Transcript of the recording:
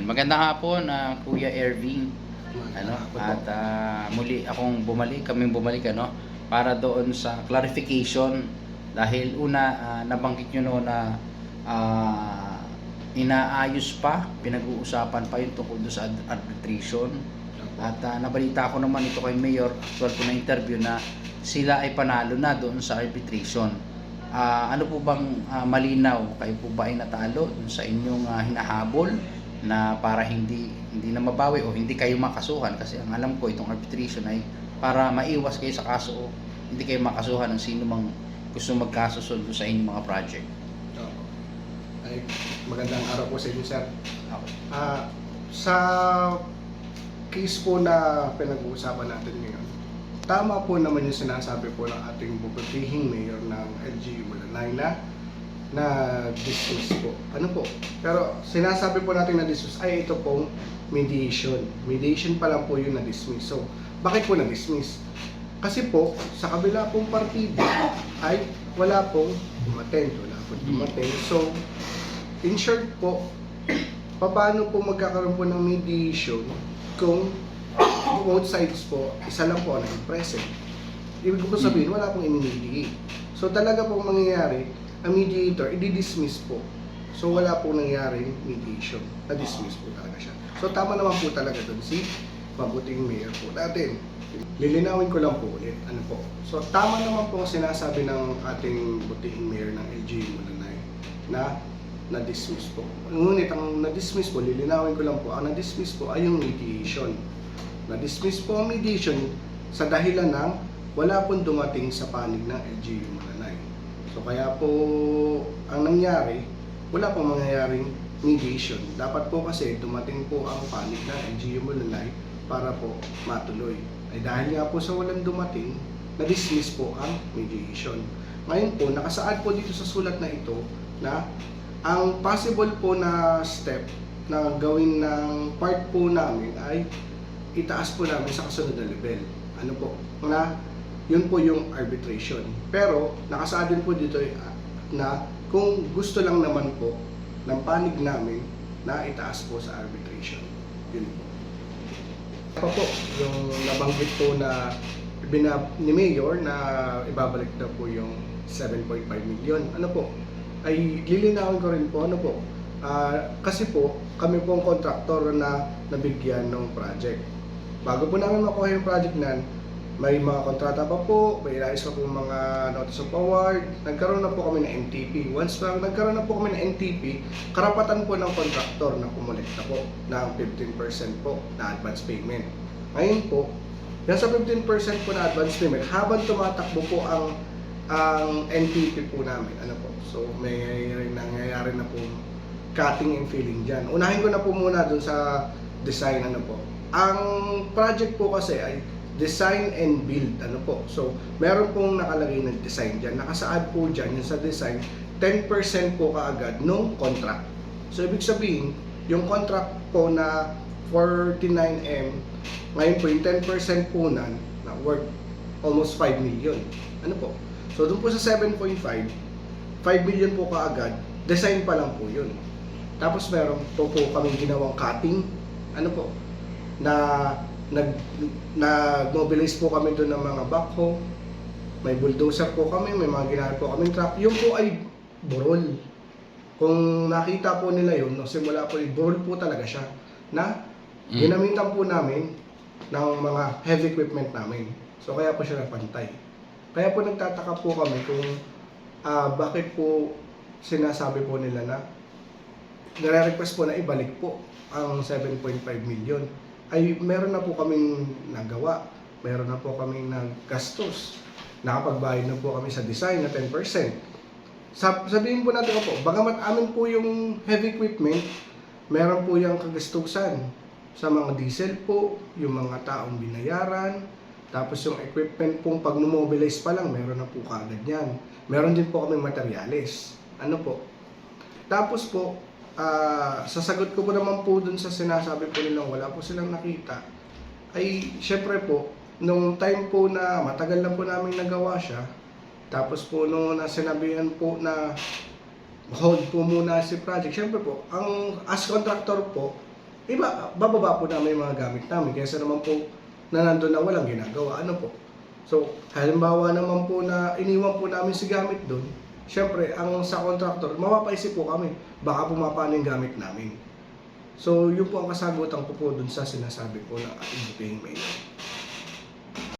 Ayan, magandang hapon, Kuya Erving. At muli akong kaming bumalik para doon sa clarification dahil una nabanggit nyo noon na inaayos pa, pinag-uusapan pa yung tungkol doon sa arbitration. At nabalita ko naman ito kay Mayor, actual ko na interview na sila ay panalo na doon sa arbitration. Ano po bang malinaw, kayo po ba ay natalo doon sa inyong hinahabol na para hindi na mabawi o hindi kayo makasuhan? Kasi ang alam ko itong arbitration ay para maiwas kayo sa kaso o hindi kayo makasuhan ng sino mang gusto magkasusundo sa inyong mga project. Ay, magandang araw po sa inyo, sir. Okay. Sa case po na pinag-uusapan natin ngayon, tama po naman yung sinasabi po ng ating bubutihing mayor ng LGU Mulanay na dismiss po. Ano po? Pero sinasabi po natin na dismiss ay ito pong mediation. Mediation pa lang po yung na-dismiss. So, bakit po na-dismiss? Kasi po, sa kabila pong partido ay wala pong dumating. Wala pong dumating. So, in short po, paano po magkakaroon po ng mediation kung both sides po, isa lang po ang nag-present? Ibig ko sabihin, wala pong i-mediate. So talaga pong mangyayari, ang mediator, i-dismiss po. So wala pong nangyaring mediation. Na-dismiss po talaga siya. So tama naman po talaga doon si mabuting mayor po natin. Lilinawin ko lang po ulit. Ano po? So tama naman po ang sinasabi ng ating butihing mayor ng LGU Mulanay na na-dismiss po. Ngunit ang na-dismiss po, lilinawin ko lang po, ang na-dismiss po ay yung mediation. Na-dismiss po ang mediation sa dahilan ng wala pong dumating sa panig ng LGU Mulanay. So kaya po ang nangyari, wala pong mangyayaring mediation. Dapat po kasi dumating po ang panig ng LGU Mulanay para po matuloy. Ay dahil nga po sa walang dumating, na-dismiss po ang mediation. Ngayon po, nakasaad po dito sa sulat na ito na ang possible po na step na gawin ng part po namin ay itaas po namin sa kasunod na level. Ano po? Na yun po yung arbitration. Pero nakasaad din po dito na kung gusto lang naman po ng panig namin na itaas po sa arbitration. Yun po. Apa po, yung nabanggit po na ni Mayor na ibabalik na po yung 7.5 million. Ano po? Ay lilinawin ko rin po, ano po, kasi po, kami po ang kontraktor na nabigyan ng project. Bago po namin makuha yung project nan, may mga kontrata pa po, may inayos pa po mga notice of award, nagkaroon na po kami ng NTP. Once na nagkaroon na po kami ng NTP, karapatan po ng kontraktor na kumolekta po ng 15% po na advance payment. Ngayon po, nasa 15% po na advance payment, habang tumatakbo po ang NTP po namin, ano po. So may nangyayari na po cutting and filling dyan. Unahin ko na po muna dun sa design, ano po. Ang project po kasi ay design and build, ano po. So meron pong nakalagay na design dyan. Nakasaad po dyan yung sa design, 10% po kaagad nung contract. So ibig sabihin, yung contract po na 49M, ngayon po yung 10% po na worth almost 5 million. Ano po? So doon po sa 7.5, 5 million po kaagad, design pa lang po yun. Tapos meron po kaming ginawang cutting, ano po, na nag-mobilize po kami doon ng mga backhoe, may bulldozer po kami, may mga ginamit po kaming truck. Yung po ay burol. Kung nakita po nila yun, no, simula po, burol po talaga siya, na ginamitan po namin ng mga heavy equipment namin. So kaya po siya napantay. Kaya po nagtataka po kami kung bakit po sinasabi po nila na nare-request po na ibalik po ang 7.5 million. Ay meron na po kaming nagawa, meron na po kaming naggastos, nakapagbayad na po kami sa design na 10%. Sabihin po natin po, bagamat amin po yung heavy equipment, meron po yung kagastusan sa mga diesel po, yung mga taong binayaran, tapos yung equipment pong pag numobilize pa lang, meron na po kaagad yan. Meron din po kaming materyales. Ano po? Tapos po, sasagot ko po naman po dun sa sinasabi po nilang wala po silang nakita. Ay, syempre po, nung time po na matagal na po namin nagawa siya, tapos po nung sinabihan po na hold po muna si project, syempre po, as contractor po, bababa po namin yung mga gamit namin kaysa naman po na nandun na walang ginagawa. Ano po? So, halimbawa naman po na iniwan po namin si gamit doon, syempre, ang sa contractor, mapapaisip po kami, baka pumapano yung gamit namin. So, yun po ang kasagutan ko po doon sa sinasabi po ng ating butihing mayor.